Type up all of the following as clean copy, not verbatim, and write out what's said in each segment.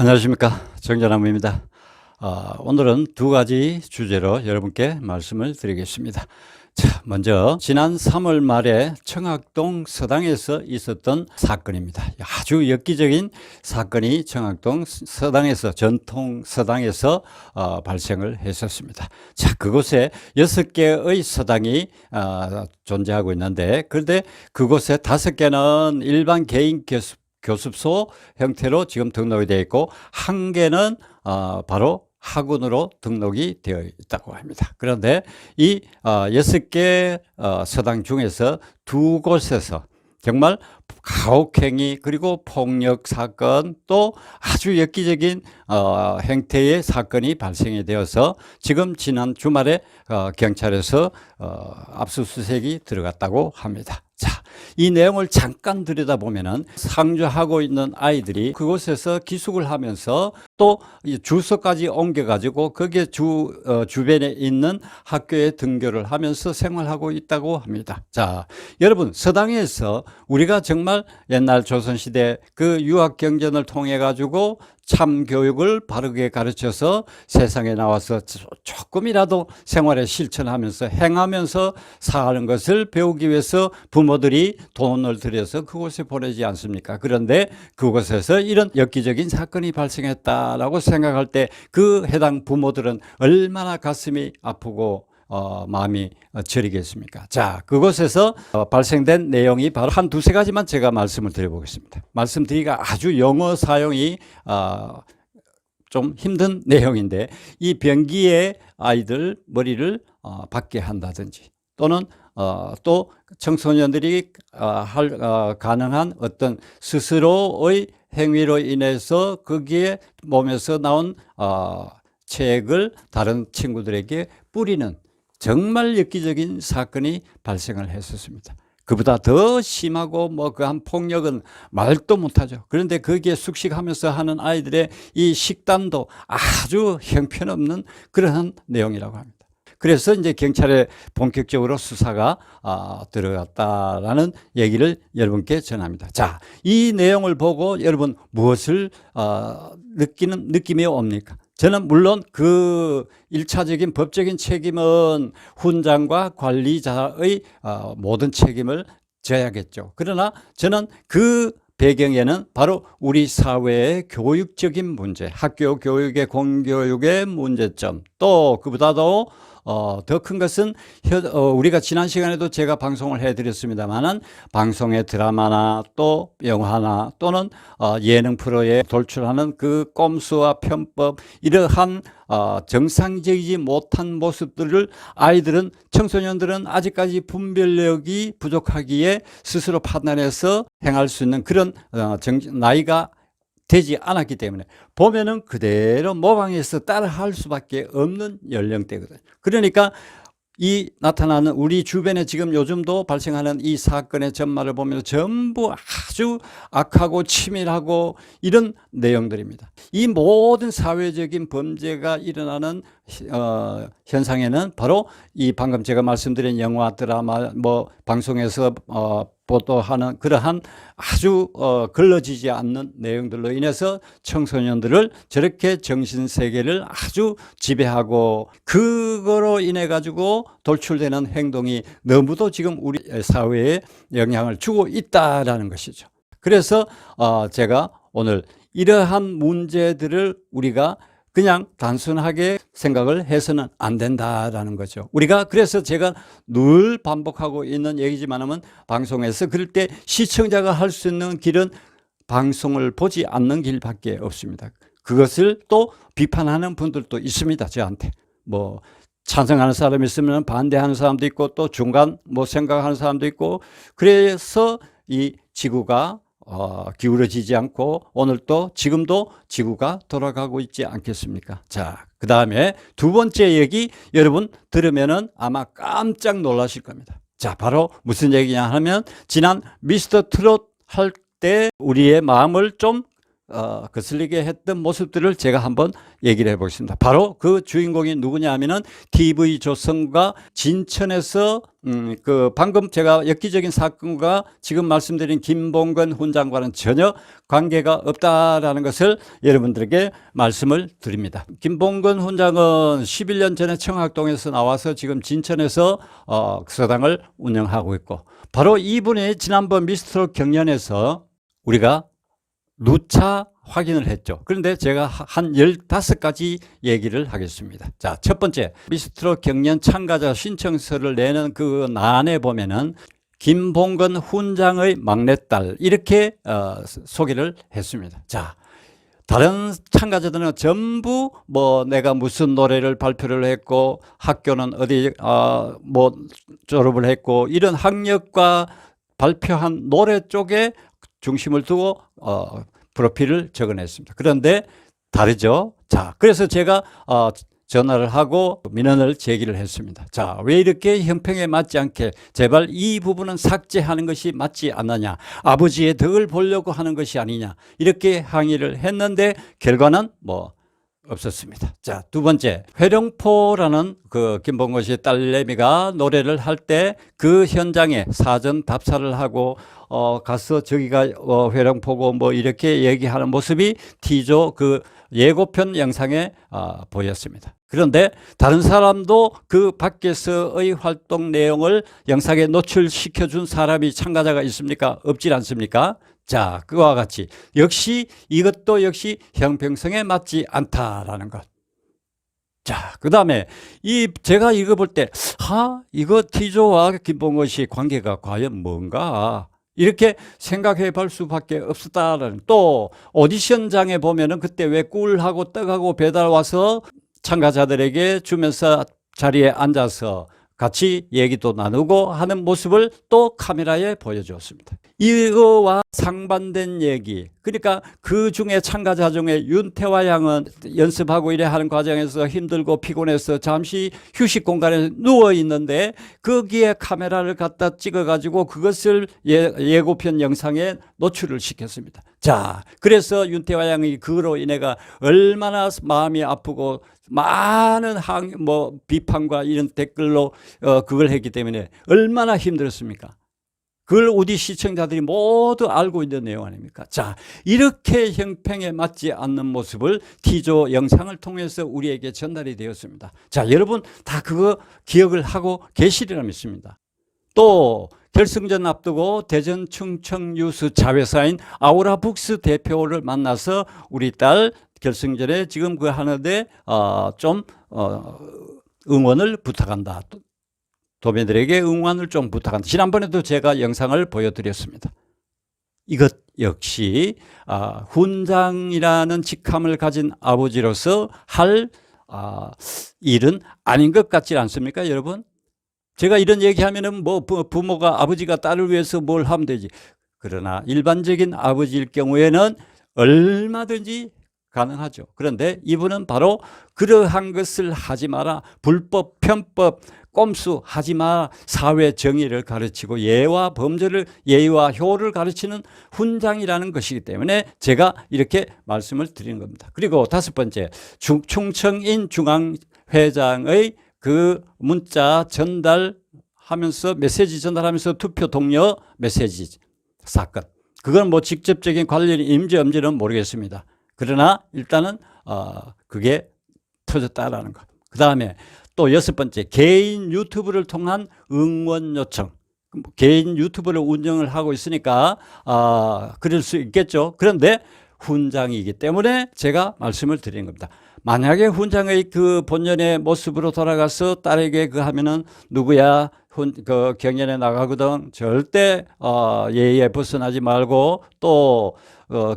안녕하십니까, 정전나무입니다. 오늘은 두 가지 주제로 여러분께 말씀을 드리겠습니다. 자, 먼저 지난 3월 말에 청학동 서당에서 있었던 사건입니다. 아주 엽기적인 사건이 청학동 서당에서, 전통 서당에서 발생을 했었습니다. 자, 그곳에 6개의 서당이 존재하고 있는데, 그런데 그곳에 5개는 일반 개인 교습소 형태로 지금 등록이 되어 있고, 한 개는 바로 학원으로 등록이 되어 있다고 합니다. 그런데 이 6개 서당 중에서 두 곳에서 정말 가혹행위 그리고 폭력 사건 또 아주 엽기적인 행태의 사건이 발생이 되어서 지금 지난 주말에 경찰에서 압수수색이 들어갔다고 합니다. 자, 이 내용을 잠깐 들여다보면은 상주하고 있는 아이들이 그곳에서 기숙을 하면서 또 주소까지 옮겨가지고 거기에 주변에 있는 학교에 등교를 하면서 생활하고 있다고 합니다. 자, 여러분, 서당에서 우리가 정말 옛날 조선시대 그 유학경전을 통해 가지고 참 교육을 바르게 가르쳐서 세상에 나와서 조금이라도 생활에 실천하면서 행하면서 사는 것을 배우기 위해서 부모들이 돈을 들여서 그곳에 보내지 않습니까? 그런데 그곳에서 이런 엽기적인 사건이 발생했다라고 생각할 때 그 해당 부모들은 얼마나 가슴이 아프고 마음이 저리겠습니까? 자, 그곳에서 발생된 내용이 바로 한 두세 가지만 제가 말씀을 드려보겠습니다. 말씀드리기가 아주 용어 사용이 좀 힘든 내용인데, 이 변기에 아이들 머리를 박게 한다든지 또는 또 청소년들이 가능한 어떤 스스로의 행위로 인해서 거기에 몸에서 나온 체액을 다른 친구들에게 뿌리는 정말 엽기적인 사건이 발생을 했었습니다. 그보다 더 심하고 그한 폭력은 말도 못하죠. 그런데 거기에 숙식하면서 하는 아이들의 이 식단도 아주 형편없는 그러한 내용이라고 합니다. 그래서 이제 경찰에 본격적으로 수사가 들어갔다라는 얘기를 여러분께 전합니다. 자, 이 내용을 보고 여러분 무엇을 느끼는 느낌이 옵니까? 저는 물론 그 1차적인 법적인 책임은 훈장과 관리자의 모든 책임을 져야겠죠. 그러나 저는 그 배경에는 바로 우리 사회의 교육적인 문제, 학교 교육의 공교육의 문제점, 또 그보다도 더 큰 것은 우리가 지난 시간에도 제가 방송을 해드렸습니다만은 방송의 드라마나 또 영화나 또는 예능 프로에 돌출하는 그 꼼수와 편법, 이러한 정상적이지 못한 모습들을 아이들은, 청소년들은 아직까지 분별력이 부족하기에 스스로 판단해서 행할 수 있는 그런 나이가 되지 않았기 때문에 보면은 그대로 모방해서 따라할 수밖에 없는 연령대거든요. 그러니까 이 나타나는 우리 주변에 지금 요즘도 발생하는 이 사건의 전말을 보면 전부 아주 악하고 치밀하고 이런 내용들입니다. 이 모든 사회적인 범죄가 일어나는 현상에는 바로 이 방금 제가 말씀드린 영화, 드라마, 방송에서 보도하는 그러한 아주 걸러지지 않는 내용들로 인해서 청소년들을 저렇게 정신세계를 아주 지배하고, 그거로 인해 가지고 돌출되는 행동이 너무도 지금 우리 사회에 영향을 주고 있다라는 것이죠. 그래서 제가 오늘 이러한 문제들을 우리가 그냥 단순하게 생각을 해서는 안 된다라는 거죠. 우리가 그래서 제가 늘 반복하고 있는 얘기지만은 방송에서 그럴 때 시청자가 할 수 있는 길은 방송을 보지 않는 길밖에 없습니다. 그것을 또 비판하는 분들도 있습니다. 저한테 찬성하는 사람이 있으면 반대하는 사람도 있고 또 중간 생각하는 사람도 있고, 그래서 이 지구가 기울어지지 않고 오늘 또 지금도 지구가 돌아가고 있지 않겠습니까? 자, 그 다음에 두 번째 얘기 여러분 들으면은 아마 깜짝 놀라실 겁니다. 자, 바로 무슨 얘기냐 하면 지난 미스터 트롯 할 때 우리의 마음을 좀 거슬리게 했던 모습들을 제가 한번 얘기를 해보겠습니다. 바로 그 주인공이 누구냐 하면은 TV조선과 진천에서 그 방금 제가 엽기적인 사건과 지금 말씀드린 김봉건 훈장과는 전혀 관계가 없다라는 것을 여러분들에게 말씀을 드립니다. 김봉건 훈장은 11년 전에 청학동에서 나와서 지금 진천에서 서당을 운영하고 있고, 바로 이분이 지난번 미스터 경연에서 우리가 누차 확인을 했죠. 그런데 제가 한 15가지 얘기를 하겠습니다. 자, 첫 번째, 미스터 경연 참가자 신청서를 내는 그 난에 보면은 김봉건 훈장의 막내딸 이렇게 소개를 했습니다. 자, 다른 참가자들은 전부 뭐 내가 무슨 노래를 발표를 했고 학교는 어디 뭐 졸업을 했고 이런 학력과 발표한 노래 쪽에 중심을 두고 프로필을 적어냈습니다. 그런데 다르죠. 자, 그래서 제가 전화를 하고 민원을 제기를 했습니다. 자, 왜 이렇게 형평에 맞지 않게 제발 이 부분은 삭제하는 것이 맞지 않느냐, 아버지의 덕을 보려고 하는 것이 아니냐, 이렇게 항의를 했는데 결과는 뭐 없었습니다. 자, 두 번째, 회령포라는 그 김봉건 씨의 딸내미가 노래를 할 때 그 현장에 사전 답사를 하고 가서 저기가 회령포고 뭐 이렇게 얘기하는 모습이 T조 그 예고편 영상에 보였습니다. 그런데 다른 사람도 그 밖에서의 활동 내용을 영상에 노출시켜 준 사람이 참가자가 있습니까? 없질 않습니까? 자, 그와 같이 역시 이것도 역시 형평성에 맞지 않다라는 것. 자, 그 다음에 제가 이거 볼 때 이거 T조와 김봉건 씨 관계가 과연 뭔가 이렇게 생각해 볼 수밖에 없었다라는. 또 오디션장에 보면은 그때 왜 꿀하고 떡하고 배달 와서 참가자들에게 주면서 자리에 앉아서 같이 얘기도 나누고 하는 모습을 또 카메라에 보여주었습니다. 이거와 상반된 얘기, 그러니까 그 중에 참가자 중에 윤태화 양은 연습하고 이래 하는 과정에서 힘들고 피곤해서 잠시 휴식 공간에 누워 있는데 거기에 카메라를 갖다 찍어 가지고 그것을 예고편 영상에 노출을 시켰습니다. 자, 그래서 윤태화 양이 그로 인해가 얼마나 마음이 아프고 많은 비판과 이런 댓글로 그걸 했기 때문에 얼마나 힘들었습니까? 그걸 우리 시청자들이 모두 알고 있는 내용 아닙니까? 자, 이렇게 형평에 맞지 않는 모습을 T조 영상을 통해서 우리에게 전달이 되었습니다. 자, 여러분 다 그거 기억을 하고 계시리라 믿습니다. 또 결승전 앞두고 대전 충청 뉴스 자회사인 아우라북스 대표를 만나서 우리 딸 결승전에 지금 그 하는데 좀 응원을 부탁한다. 도민들에게 응원을 좀 부탁한다. 지난번에도 제가 영상을 보여드렸습니다. 이것 역시 훈장이라는 직함을 가진 아버지로서 할 일은 아닌 것 같지 않습니까, 여러분? 제가 이런 얘기하면은 뭐 부모가 아버지가 딸을 위해서 뭘 하면 되지. 그러나 일반적인 아버지일 경우에는 얼마든지 가능하죠. 그런데 이분은 바로 그러한 것을 하지 마라. 불법, 편법, 꼼수 하지 마라. 사회 정의를 가르치고 예와 범죄를, 예의와 효를 가르치는 훈장이라는 것이기 때문에 제가 이렇게 말씀을 드리는 겁니다. 그리고 다섯 번째, 충청인 중앙회장의 그 문자 전달하면서 메시지 전달하면서 투표 동료 메시지 사건. 그건 뭐 직접적인 관련이 있는지 없는지는 모르겠습니다. 그러나 일단은 그게 터졌다라는 것. 그 다음에 또 여섯 번째, 개인 유튜브를 통한 응원 요청. 개인 유튜브를 운영을 하고 있으니까 그럴 수 있겠죠. 그런데 훈장이기 때문에 제가 말씀을 드리는 겁니다. 만약에 훈장의 그 본연의 모습으로 돌아가서 딸에게 그 하면은 누구야 그 경연에 나가거든 절대 예의에 벗어나지 말고 또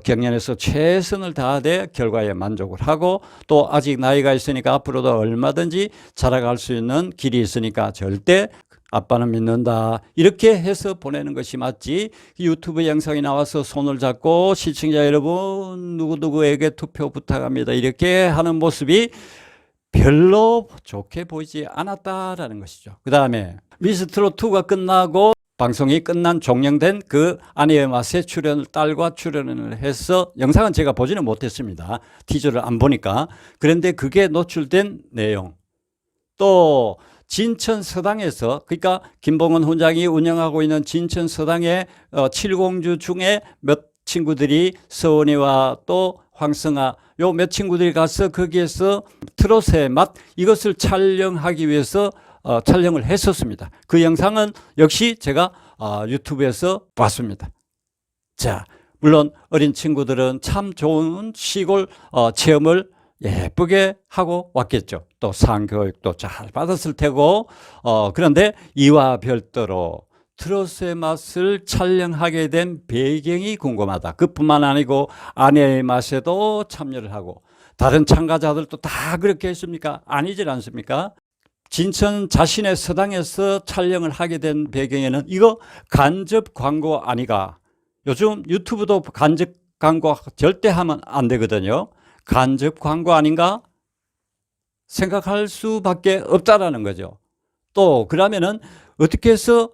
경연에서 최선을 다하되 결과에 만족을 하고 또 아직 나이가 있으니까 앞으로도 얼마든지 자라갈 수 있는 길이 있으니까 절대 아빠는 믿는다 이렇게 해서 보내는 것이 맞지, 유튜브 영상이 나와서 손을 잡고 시청자 여러분 누구누구에게 투표 부탁합니다 이렇게 하는 모습이 별로 좋게 보이지 않았다라는 것이죠. 그 다음에 미스트롯2가 끝나고 방송이 끝난 종영된 그 아내의 맛에 딸과 출연을 해서 영상은 제가 보지는 못했습니다. 티저를 안 보니까. 그런데 그게 노출된 내용. 또 진천 서당에서, 그러니까 김봉원 훈장이 운영하고 있는 진천 서당의 7공주 중에 몇 친구들이 서원이와 또 황성아 요 몇 친구들이 가서 거기에서 트롯의 맛 이것을 촬영하기 위해서 촬영을 했었습니다. 그 영상은 역시 제가 유튜브에서 봤습니다. 자, 물론 어린 친구들은 참 좋은 시골 체험을 예쁘게 하고 왔겠죠. 또 상교육도 잘 받았을 테고 그런데 이와 별도로 트롯의 맛을 촬영하게 된 배경이 궁금하다. 그뿐만 아니고 아내의 맛에도 참여를 하고 다른 참가자들도 다 그렇게 했습니까? 아니질 않습니까? 진천 자신의 서당에서 촬영을 하게 된 배경에는 이거 간접 광고 아니가. 요즘 유튜브도 간접 광고 절대 하면 안 되거든요. 간접 광고 아닌가 생각할 수밖에 없다라는 거죠. 또 그러면은 어떻게 해서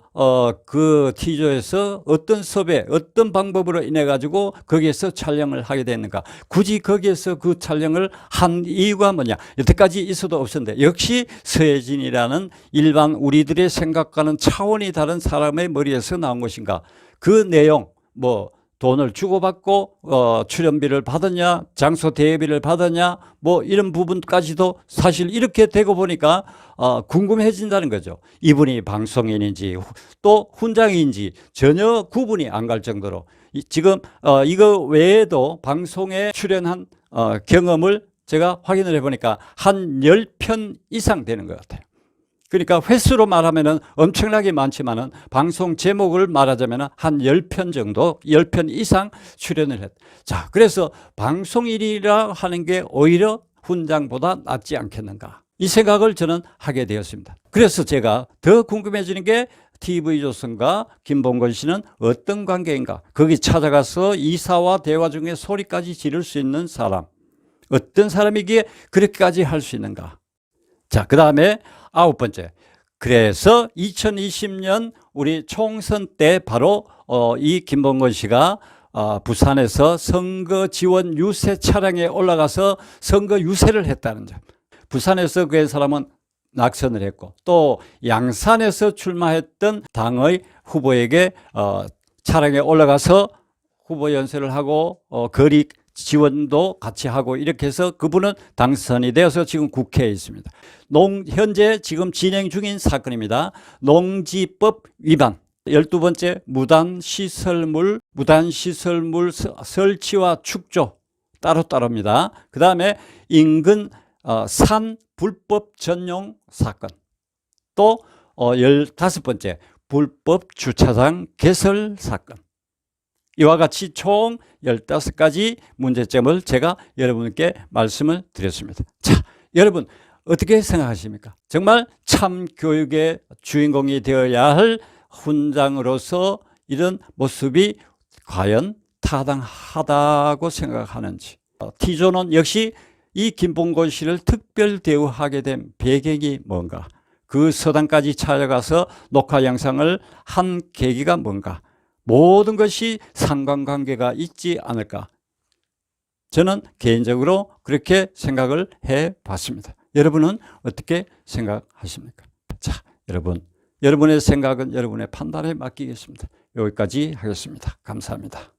그 티저에서 어떤 섭외, 어떤 방법으로 인해 가지고 거기에서 촬영을 하게 됐는가? 굳이 거기에서 그 촬영을 한 이유가 뭐냐? 여태까지 있어도 없었는데 역시 서혜진이라는 일반 우리들의 생각과는 차원이 다른 사람의 머리에서 나온 것인가? 그 내용 뭐 돈을 주고받고 출연비를 받았냐, 장소 대여비를 받았냐, 뭐 이런 부분까지도 사실 이렇게 되고 보니까 궁금해진다는 거죠. 이분이 방송인인지 또 훈장인지 전혀 구분이 안 갈 정도로 지금 이거 외에도 방송에 출연한 경험을 제가 확인을 해보니까 한 10편 이상 되는 것 같아요. 그러니까 횟수로 말하면 엄청나게 많지만은 방송 제목을 말하자면 한 10편 정도, 10편 이상 출연을 했다. 자, 그래서 방송인이라 하는 게 오히려 훈장보다 낫지 않겠는가. 이 생각을 저는 하게 되었습니다. 그래서 제가 더 궁금해지는 게 TV조선과 김봉건 씨는 어떤 관계인가. 거기 찾아가서 이사와 대화 중에 소리까지 지를 수 있는 사람. 어떤 사람이기에 그렇게까지 할 수 있는가. 자, 그 다음에 9번째. 그래서 2020년 우리 총선 때 바로 이 김봉건 씨가 부산에서 선거 지원 유세 차량에 올라가서 선거 유세를 했다는 점. 부산에서 그 사람은 낙선을 했고 또 양산에서 출마했던 당의 후보에게 차량에 올라가서 후보 연설을 하고 거리 지원도 같이 하고 이렇게 해서 그분은 당선이 되어서 지금 국회에 있습니다. 현재 지금 진행 중인 사건입니다. 농지법 위반. 12번째 무단시설물 설치와 축조 따로따로입니다. 그 다음에 인근 산 불법 전용 사건. 또 15번째 불법 주차장 개설 사건. 이와 같이 총 15가지 문제점을 제가 여러분께 말씀을 드렸습니다. 자, 여러분 어떻게 생각하십니까? 정말 참 교육의 주인공이 되어야 할 훈장으로서 이런 모습이 과연 타당하다고 생각하는지. T조는 역시 이 김봉건 씨를 특별 대우하게 된 배경이 뭔가, 그 서당까지 찾아가서 녹화 영상을 한 계기가 뭔가, 모든 것이 상관관계가 있지 않을까. 저는 개인적으로 그렇게 생각을 해 봤습니다. 여러분은 어떻게 생각하십니까? 자, 여러분의 생각은 여러분의 판단에 맡기겠습니다. 여기까지 하겠습니다. 감사합니다.